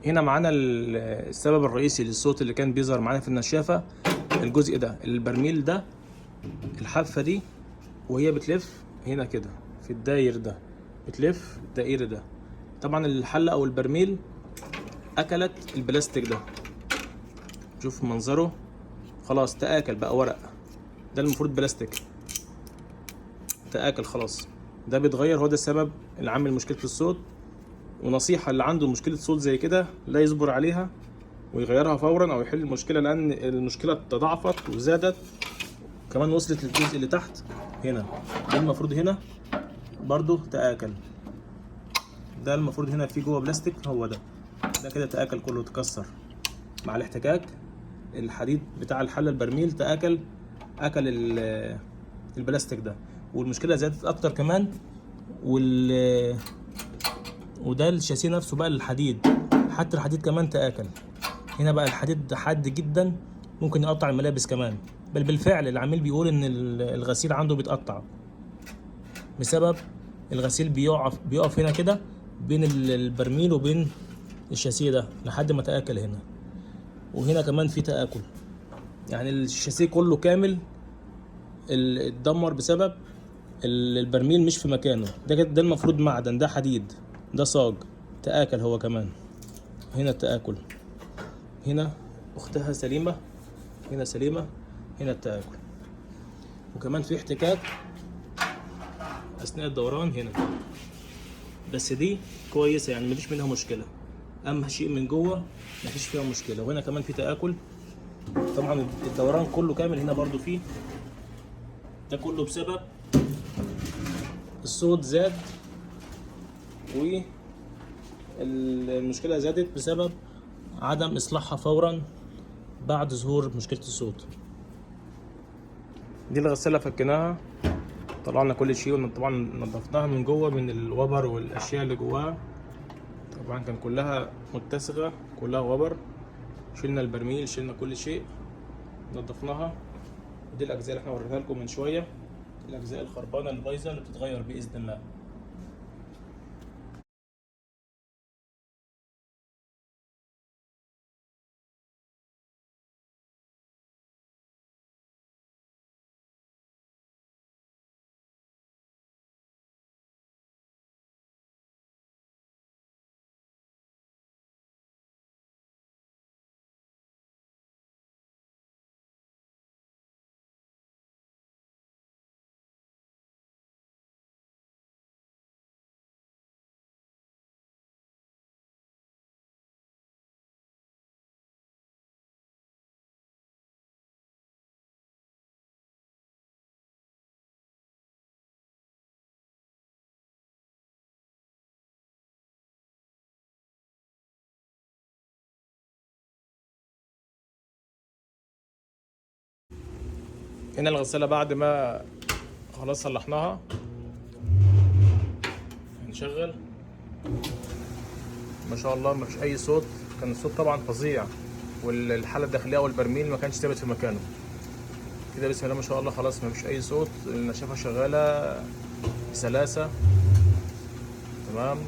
هنا معانا السبب الرئيسي للصوت اللي كان بيظهر معانا في النشافة. الجزء ده البرميل ده، الحافة دي وهي بتلف هنا كده في الداير ده، بتلف الدائري ده. طبعا الحلة او البرميل اكلت البلاستيك ده، شوف منظره خلاص تآكل بقى ورق. ده المفروض بلاستيك تآكل خلاص، ده بيتغير. هو ده السبب اللي عامل مشكلة الصوت. ونصيحة اللي عنده مشكلة صوت زي كده لا يصبر عليها ويغيرها فورا او يحل المشكلة، لان المشكلة تضاعفت وزادت كمان وصلت للجزء اللي تحت هنا. ده المفروض هنا برضو تآكل، ده المفروض هنا في جوه بلاستيك، هو ده كده تآكل كله، اتكسر مع الاحتكاك. الحديد بتاع الحلة البرميل تآكل، اكل البلاستيك ده. والمشكلة زادت اكتر كمان. وده الشاسيه نفسه بقى الحديد، حتى الحديد كمان تآكل. هنا بقى الحديد حاد جدا، ممكن يقطع الملابس كمان. بل بالفعل العميل بيقول ان الغسيل عنده بيتقطع بسبب الغسيل بيقف هنا كده بين البرميل وبين الشاسيه ده لحد ما تآكل هنا. وهنا كمان في تآكل، يعني الشاسيه كله كامل اتدمر بسبب البرميل مش في مكانه. ده المفروض معدن، ده حديد، ده صاج تآكل هو كمان. هنا التآكل، هنا اختها سليمة، هنا سليمة، هنا التآكل. وكمان في احتكاك اثناء الدوران هنا، بس دي كويسة يعني مفيش منها مشكلة. اهم شيء من جوه مفيش فيها مشكلة. وهنا كمان في تآكل. طبعا الدوران كله كامل هنا برضو فيه. ده كله بسبب الصوت زاد، والمشكلة زادت بسبب عدم إصلاحها فورا بعد ظهور مشكلة الصوت. دي الغسالة فكناها، طلعنا كل شيء، وطبعا نظفناها من جوه من الوبر والأشياء اللي جواها. طبعا كان كلها متسخة، كلها وبر. شلنا البرميل، شلنا كل شيء، نظفناها. ودي الأجزاء اللي احنا وريتها لكم من شوية، الأجزاء الخربانة البايظة اللي بتتغير بإذن الله. هنا الغسالة بعد ما خلاص صلحناها، هنشغل. ما شاء الله مفيش اي صوت. كان الصوت طبعا فظيع، والحاله الداخليه والبرميل ما كانش ثابت في مكانه. كده بسم الله ما شاء الله خلاص مفيش اي صوت، النشافه شغاله بسلاسه تمام.